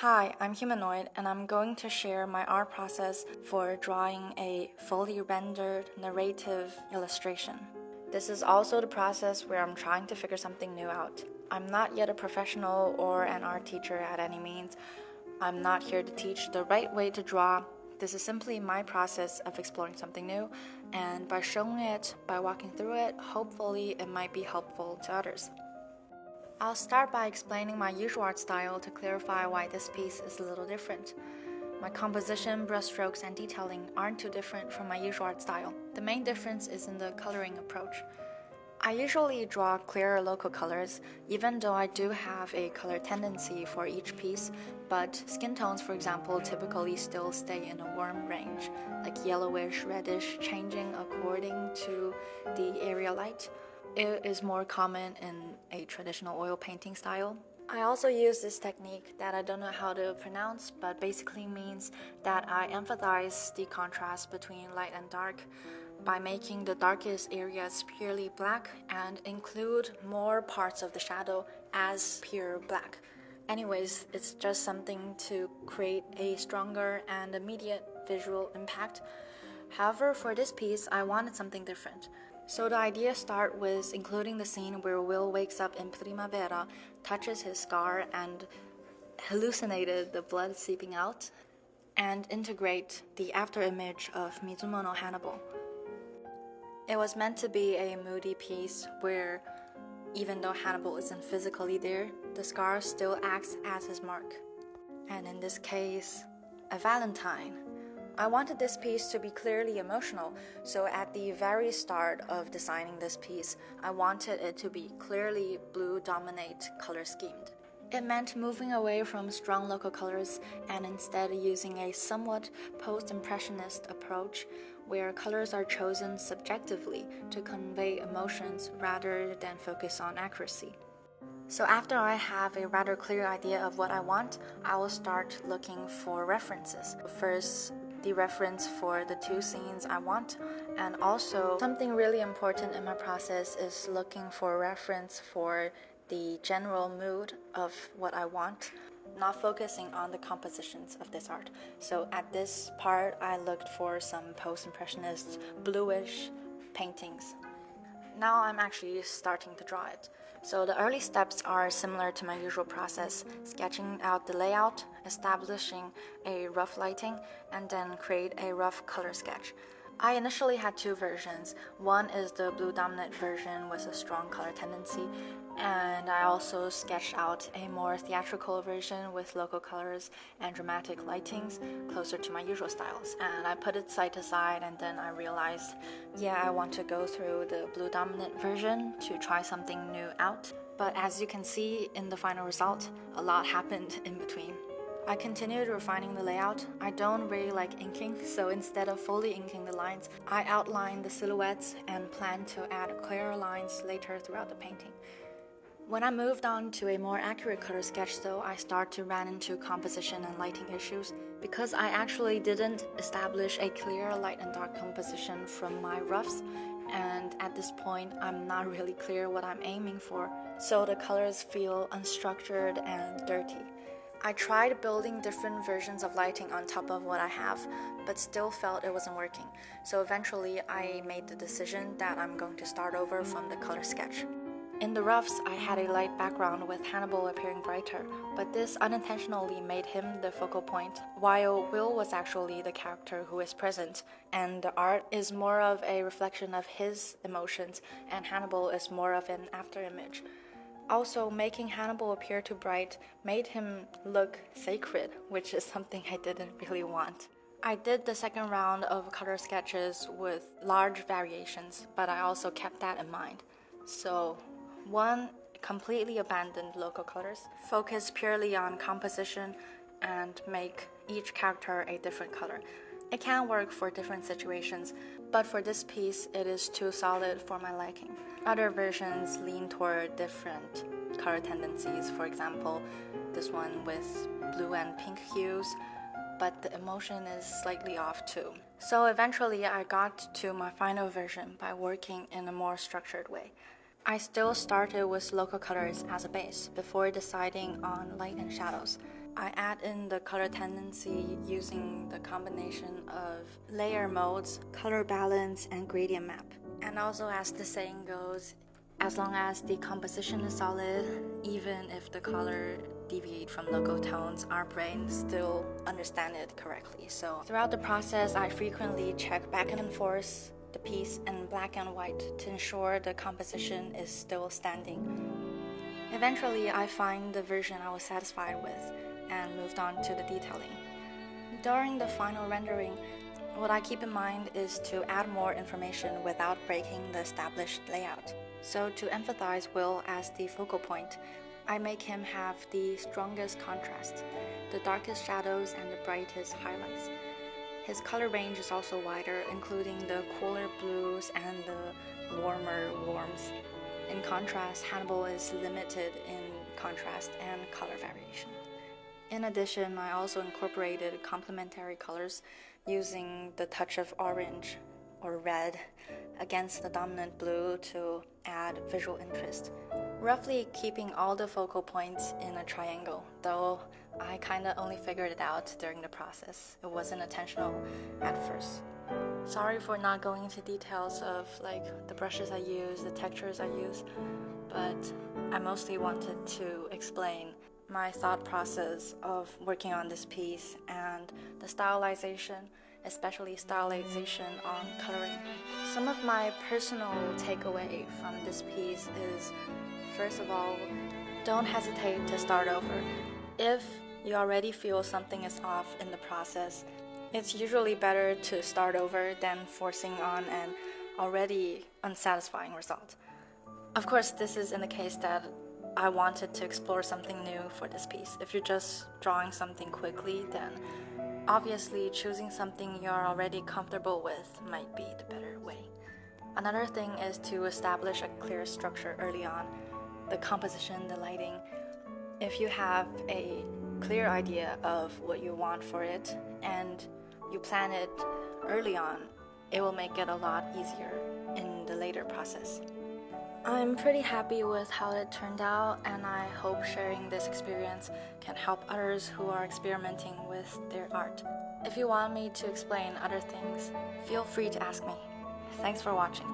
Hi, I'm Humanoid, and I'm going to share my art process for drawing a fully rendered narrative illustration. This is also the process where I'm trying to figure something new out. I'm not yet a professional or an art teacher at any means. I'm not here to teach the right way to draw. This is simply my process of exploring something new, and by showing it, by walking through it, hopefully it might be helpful to others. I'll start by explaining my usual art style to clarify why this piece is a little different. My composition, brushstrokes, and detailing aren't too different from my usual art style. The main difference is in the coloring approach. I usually draw clearer local colors, even though I do have a color tendency for each piece, but skin tones, for example, typically still stay in a warm range, like yellowish, reddish, changing according to the area light. It is more common in a traditional oil painting style. I also use this technique that I don't know how to pronounce, but basically means that I emphasize the contrast between light and dark by making the darkest areas purely black and include more parts of the shadow as pure black. Anyways, it's just something to create a stronger and immediate visual impact. However, for this piece, I wanted something different. So the idea started with including the scene where Will wakes up in Primavera, touches his scar, and hallucinated the blood seeping out, and integrate the afterimage of Mizumono Hannibal. It was meant to be a moody piece where, even though Hannibal isn't physically there, the scar still acts as his mark. And in this case, a Valentine. I wanted this piece to be clearly emotional, so at the very start of designing this piece, I wanted it to be clearly blue-dominate color schemed. It meant moving away from strong local colors and instead using a somewhat post-impressionist approach where colors are chosen subjectively to convey emotions rather than focus on accuracy. So after I have a rather clear idea of what I want, I will start looking for references. First, the reference for the two scenes I want, and also something really important in my process is looking for reference for the general mood of what I want, not focusing on the compositions of this art. So at this part, I looked for some post-impressionist bluish paintings. Now I'm actually starting to draw it. So the early steps are similar to my usual process, sketching out the layout, establishing a rough lighting, and then create a rough color sketch. I initially had two versions. One is the blue dominant version with a strong color tendency, and I also sketched out a more theatrical version with local colors and dramatic lightings closer to my usual styles. And I put it side to side, and then I realized, I want to go through the blue dominant version to try something new out. But as you can see in the final result, a lot happened in between. I continued refining the layout. I don't really like inking, so instead of fully inking the lines, I outlined the silhouettes and plan to add clearer lines later throughout the painting. When I moved on to a more accurate color sketch though, I started to run into composition and lighting issues because I actually didn't establish a clear light and dark composition from my roughs, and at this point I'm not really clear what I'm aiming for, so the colors feel unstructured and dirty. I tried building different versions of lighting on top of what I have, but still felt it wasn't working. So eventually I made the decision that I'm going to start over from the color sketch. In the roughs, I had a light background with Hannibal appearing brighter, but this unintentionally made him the focal point, while Will was actually the character who is present, and the art is more of a reflection of his emotions, and Hannibal is more of an afterimage. Also, making Hannibal appear too bright made him look sacred, which is something I didn't really want. I did the second round of color sketches with large variations, but I also kept that in mind. So, 1. Completely abandoned local colors, focus purely on composition, and make each character a different color. It can work for different situations, but for this piece, it is too solid for my liking. Other versions lean toward different color tendencies, for example, this one with blue and pink hues, but the emotion is slightly off too. So eventually I got to my final version by working in a more structured way. I still started with local colors as a base before deciding on light and shadows. I add in the color tendency using the combination of layer modes, color balance, and gradient map. And also, as the saying goes, as long as the composition is solid, even if the color deviate from local tones, our brains still understand it correctly. So throughout the process, I frequently check back and forth the piece in black and white to ensure the composition is still standing. Eventually, I find the version I was satisfied with and moved on to the detailing. During the final rendering, what I keep in mind is to add more information without breaking the established layout. So to emphasize Will as the focal point, I make him have the strongest contrast, the darkest shadows and the brightest highlights. His color range is also wider, including the cooler blues and the warmer warms. In contrast, Hannibal is limited in contrast and color variation. In addition, I also incorporated complementary colors using the touch of orange or red against the dominant blue to add visual interest, roughly keeping all the focal points in a triangle, though I kinda only figured it out during the process. It wasn't intentional at first. Sorry for not going into details of the brushes I use, the textures I use, but I mostly wanted to explain my thought process of working on this piece and the stylization, especially stylization on coloring. Some of my personal takeaway from this piece is, first of all, don't hesitate to start over. If you already feel something is off in the process, it's usually better to start over than forcing on an already unsatisfying result. Of course, this is in the case that I wanted to explore something new for this piece. If you're just drawing something quickly, then obviously choosing something you're already comfortable with might be the better way. Another thing is to establish a clear structure early on, the composition, the lighting. If you have a clear idea of what you want for it and you plan it early on, it will make it a lot easier in the later process. I'm pretty happy with how it turned out, and I hope sharing this experience can help others who are experimenting with their art. If you want me to explain other things, feel free to ask me. Thanks for watching.